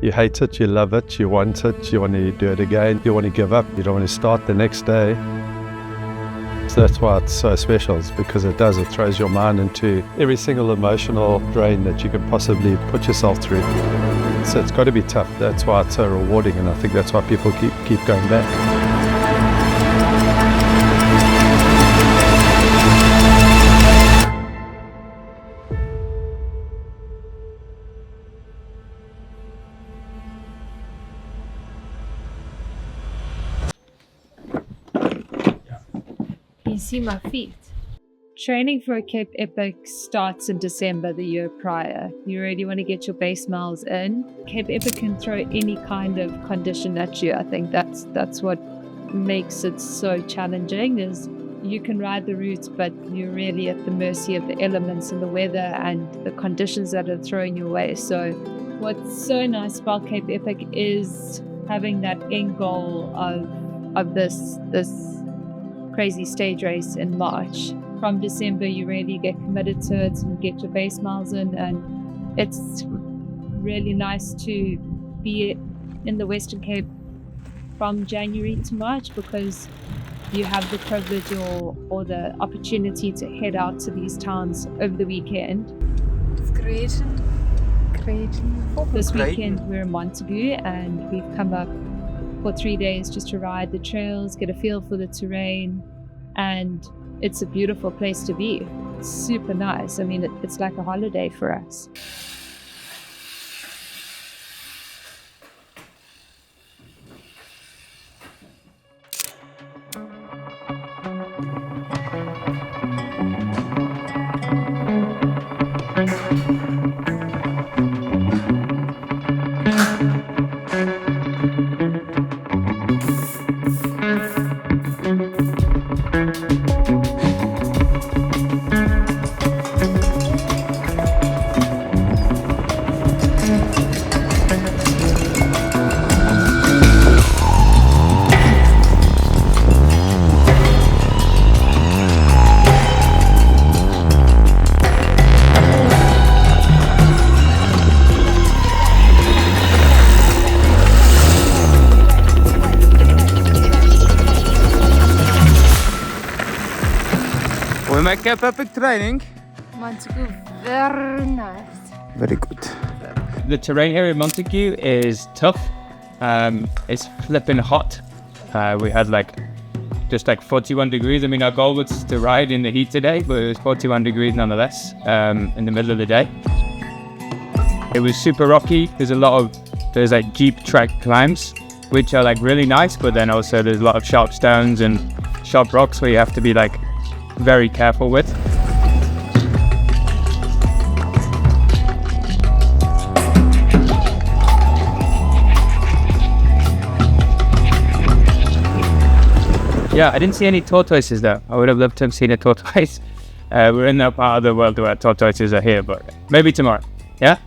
You hate it, you love it, you want to do it again, you want to give up, you don't want to start the next day. So that's why it's so special, is because it throws your mind into every single emotional drain that you could possibly put yourself through. So it's got to be tough. That's why it's so rewarding, and I think that's why people keep going back. You see my feet. Training for a Cape Epic starts in December the year prior. You really want to get your base miles in. Cape Epic can throw any kind of condition at you. I think that's what makes it so challenging, is you can ride the routes, but you're really at the mercy of the elements and the weather and the conditions that are thrown your way. So what's so nice about Cape Epic is having that end goal of this crazy stage race in March. From December, you really get committed to it and get your base miles in, and it's really nice to be in the Western Cape from January to March, because you have the privilege or the opportunity to head out to these towns over the weekend. It's Greyton. This weekend we're in Montague, and we've come up for 3 days just to ride the trails, get a feel for the terrain, and it's a beautiful place to be. It's super nice. I mean, it's like a holiday for us. We make Cape Epic training. Montague, very nice. Very good. The terrain here in Montague is tough. It's flipping hot. We had just 41 degrees. I mean, our goal was to ride in the heat today, but it was 41 degrees nonetheless in the middle of the day. It was super rocky. There's Jeep track climbs, which are really nice, but then also there's a lot of sharp stones and sharp rocks where you have to be very careful with. Yeah, I didn't see any tortoises though. I would have loved to have seen a tortoise. We're in that part of the world where tortoises are here, but maybe tomorrow. Yeah?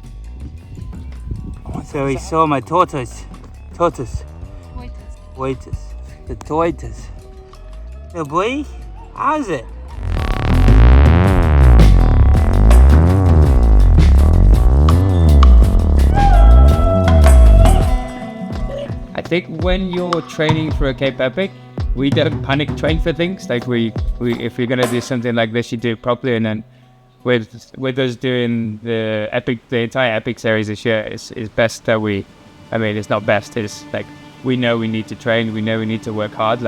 So we saw my tortoise. Waiters. The tortoise. The boy, how's it? I think when you're training for a Cape Epic, we don't panic train for things. We if you're gonna do something like this, you do it properly. And then with us doing the entire Epic series this year, it's best that it's not best. It's we know we need to train. We know we need to work hard.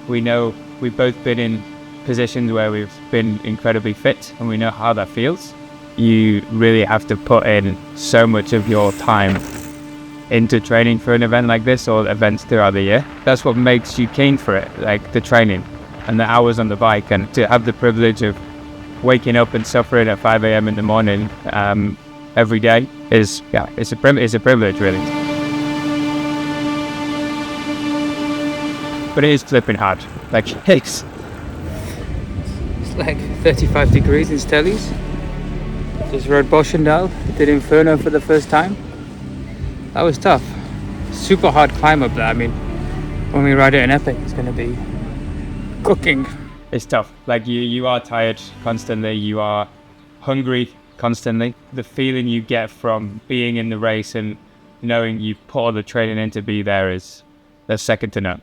We know we've both been in positions where we've been incredibly fit, and we know how that feels. You really have to put in so much of your time into training for an event like this, or events throughout the year. That's what makes you keen for it, the training and the hours on the bike, and to have the privilege of waking up and suffering at 5 a.m. in the morning every day it's a privilege, really. But it is flipping hard. It's 35 degrees in Stellies. Just rode Boschendal, did Inferno for the first time. That was tough. Super hard climb up there. I mean, when we ride it in Epic, it's going to be cooking. It's tough. You are tired constantly. You are hungry constantly. The feeling you get from being in the race and knowing you put all the training in to be there that's second to none.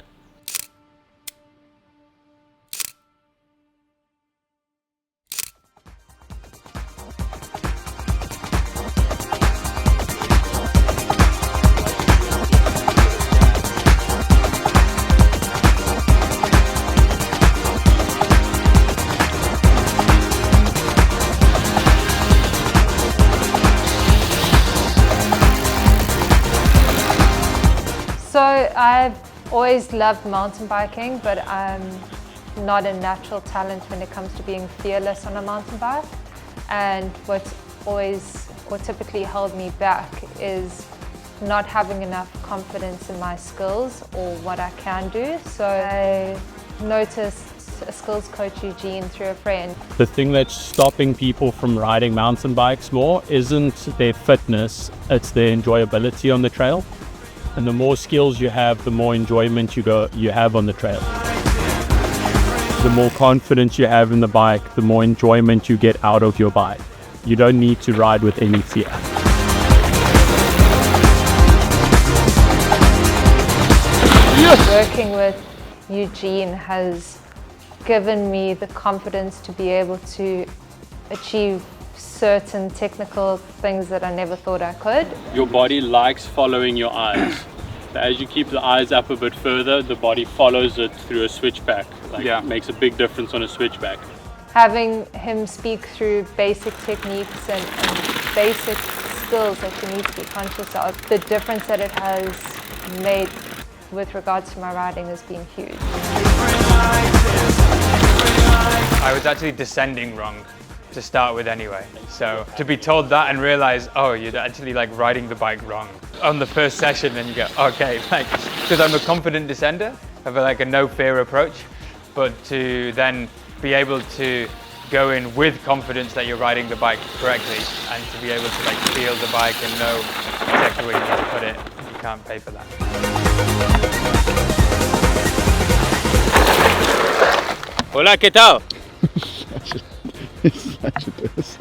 So I've always loved mountain biking, but I'm not a natural talent when it comes to being fearless on a mountain bike. And what typically held me back is not having enough confidence in my skills or what I can do. So I noticed a skills coach, Eugene, through a friend. The thing that's stopping people from riding mountain bikes more isn't their fitness, it's their enjoyability on the trail. And the more skills you have, the more enjoyment you have on the trail. The more confidence you have in the bike, the more enjoyment you get out of your bike. You don't need to ride with any fear. Working with Eugene has given me the confidence to be able to achieve certain technical things that I never thought I could. Your body likes following your eyes. So as you keep the eyes up a bit further, the body follows it through a switchback. Makes a big difference on a switchback. Having him speak through basic techniques and basic skills that you need to be conscious of, the difference that it has made with regards to my riding has been huge. I was actually descending wrong to start with anyway. So to be told that and realize, oh, you're actually like riding the bike wrong on the first session, then you go, okay, because I'm a confident descender, I have a no fear approach, but to then be able to go in with confidence that you're riding the bike correctly and to be able to feel the bike and know exactly where you need to put it, you can't pay for that. Hola, ¿qué tal? Such a diss.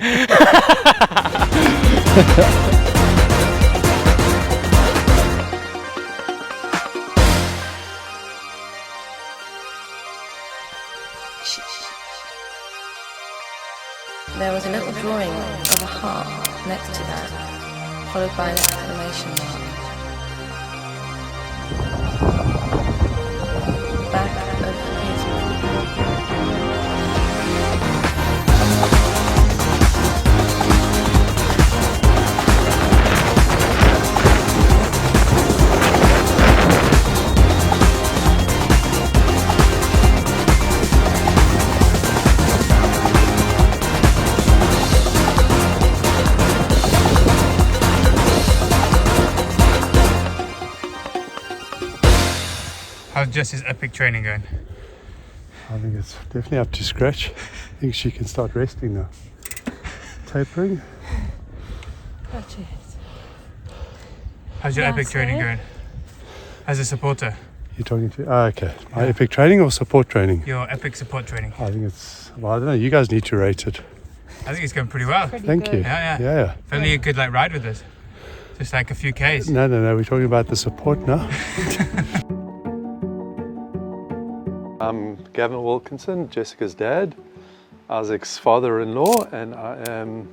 There was a little drawing of a heart next to that, followed by an exclamation mark. Back of his How's Jess's epic training going? I think it's definitely up to scratch. I think she can start resting now. Tapering. How's your epic training going? As a supporter? You're talking to? Oh, okay. My epic training or support training? Your epic support training. I think it's, well, I don't know. You guys need to rate it. I think it's going pretty well. Thank you. Yeah. If only you could ride with us. Just a few Ks. No. We're talking about the support now. I'm Gavin Wilkinson, Jessica's dad, Isaac's father-in-law, and I am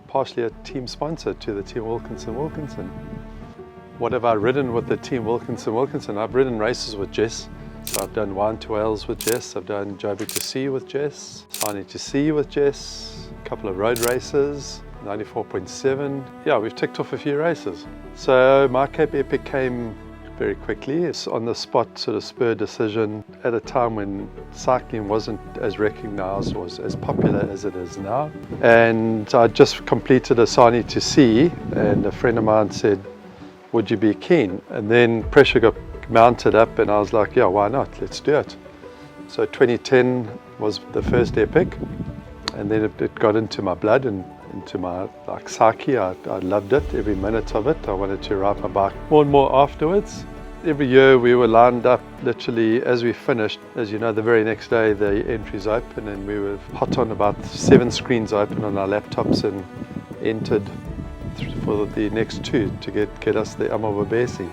partially a team sponsor to the Team Wilkinson Wilkinson. What have I ridden with the Team Wilkinson Wilkinson? I've ridden races with Jess. So I've done Wahoo to Wales with Jess, I've done Joburg to Sea with Jess, Standert to Sea with Jess, a couple of road races, 94.7. Yeah, we've ticked off a few races. So my Cape Epic came very quickly. It's on the spot sort of spur decision at a time when cycling wasn't as recognised or as popular as it is now. And I just completed a Standert to Sea, and a friend of mine said, would you be keen? And then pressure got mounted up and I was like, yeah, why not? Let's do it. So 2010 was the first epic, and then it got into my blood and into my psyche. I loved it, every minute of it. I wanted to ride my bike more and more afterwards. Every year we were lined up literally as we finished. As you know, the very next day the entries open, and we were hot on about 7 screens open on our laptops and entered for the next 2 to get us the Amawabesi.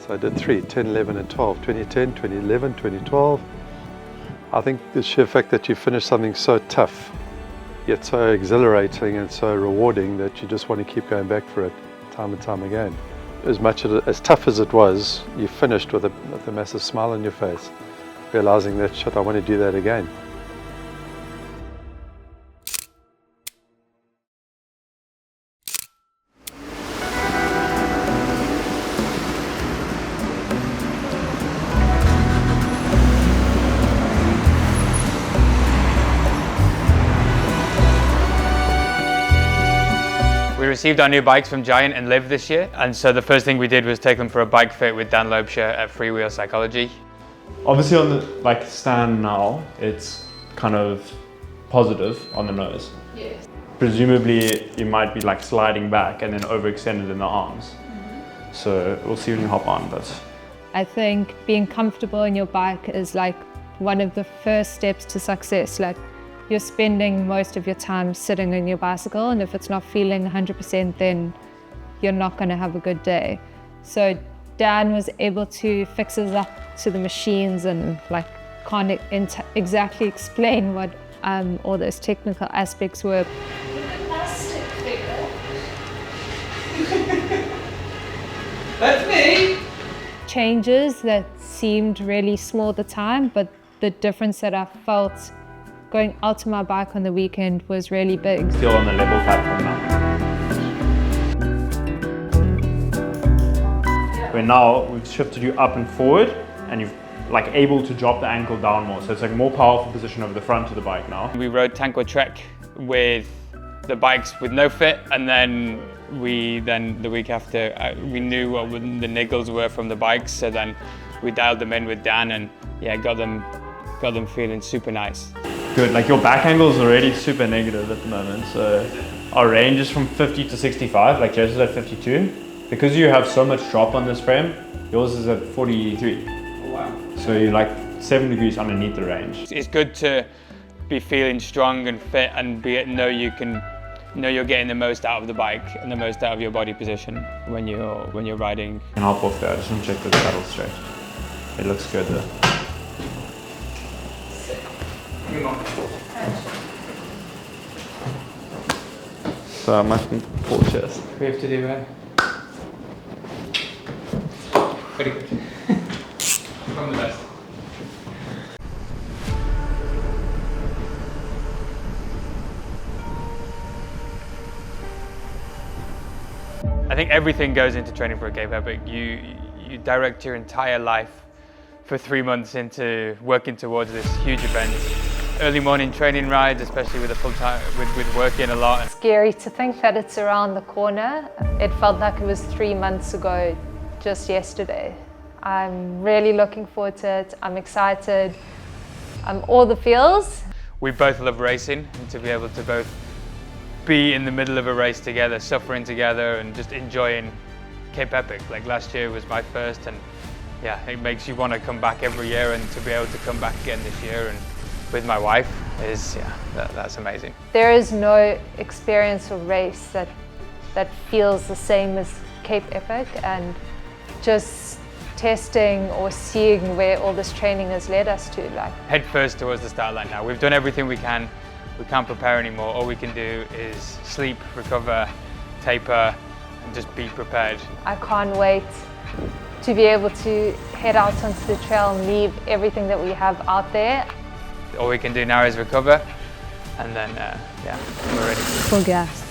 So I did 3, 10, 11 and 12, 2010, 2011, 2012. I think the sheer fact that you finish something so tough, yet so exhilarating and so rewarding that you just want to keep going back for it time and time again. As tough as it was, you finished with a massive smile on your face, realizing that, shit, I want to do that again. We received our new bikes from Giant and Liv this year, and so the first thing we did was take them for a bike fit with Dan Loebscher at Freewheel Psychology. Obviously on the stand now, it's kind of positive on the nose. Yes. Presumably you might be like sliding back and then overextended in the arms. So we'll see when you hop on, but I think being comfortable in your bike is like one of the first steps to success. Like, you're spending most of your time sitting on your bicycle, and if it's not feeling 100%, then you're not going to have a good day. So Dan was able to fix us up to the machines and like can't exactly explain what all those technical aspects were. Plastic figure. That's me! Changes that seemed really small at the time, but the difference that I felt going out to my bike on the weekend was really big. still on the level platform now. Where now we've shifted you up and forward, and you've like able to drop the ankle down more. So it's like a more powerful position over the front of the bike now. We rode Tanko Trek with the bikes with no fit, and then the week after we knew what the niggles were from the bikes, so then we dialed them in with Dan and yeah, got them feeling super nice. Good, like your back angle is already super negative at the moment. So our range is from 50 to 65, like Jess is at 52. Because you have so much drop on this frame, yours is at 43. Oh, wow. So you're like 7 degrees underneath the range. It's good to be feeling strong and fit and know you're getting the most out of the bike and the most out of your body position when you're riding. You can hop off there, I just want to check the saddle straight. It looks good though. So I must pull chest. We have to do that. Very good. From the best. I think everything goes into training for a Cape Epic. You direct your entire life for 3 months into working towards this huge event. Early morning training rides, especially with a full time, with working a lot. Scary to think that it's around the corner. It felt like it was 3 months ago, just yesterday. I'm really looking forward to it. I'm excited. All the feels. We both love racing, and to be able to both be in the middle of a race together, suffering together and just enjoying Cape Epic. Like last year was my first, and yeah, it makes you want to come back every year, and to be able to come back again this year and with my wife is, that's amazing. There is no experience or race that feels the same as Cape Epic, and just testing or seeing where all this training has led us to. Like, head first towards the start line now. We've done everything we can. We can't prepare anymore. All we can do is sleep, recover, taper, and just be prepared. I can't wait to be able to head out onto the trail and leave everything that we have out there. All we can do now is recover, and then, we're ready. Full gas.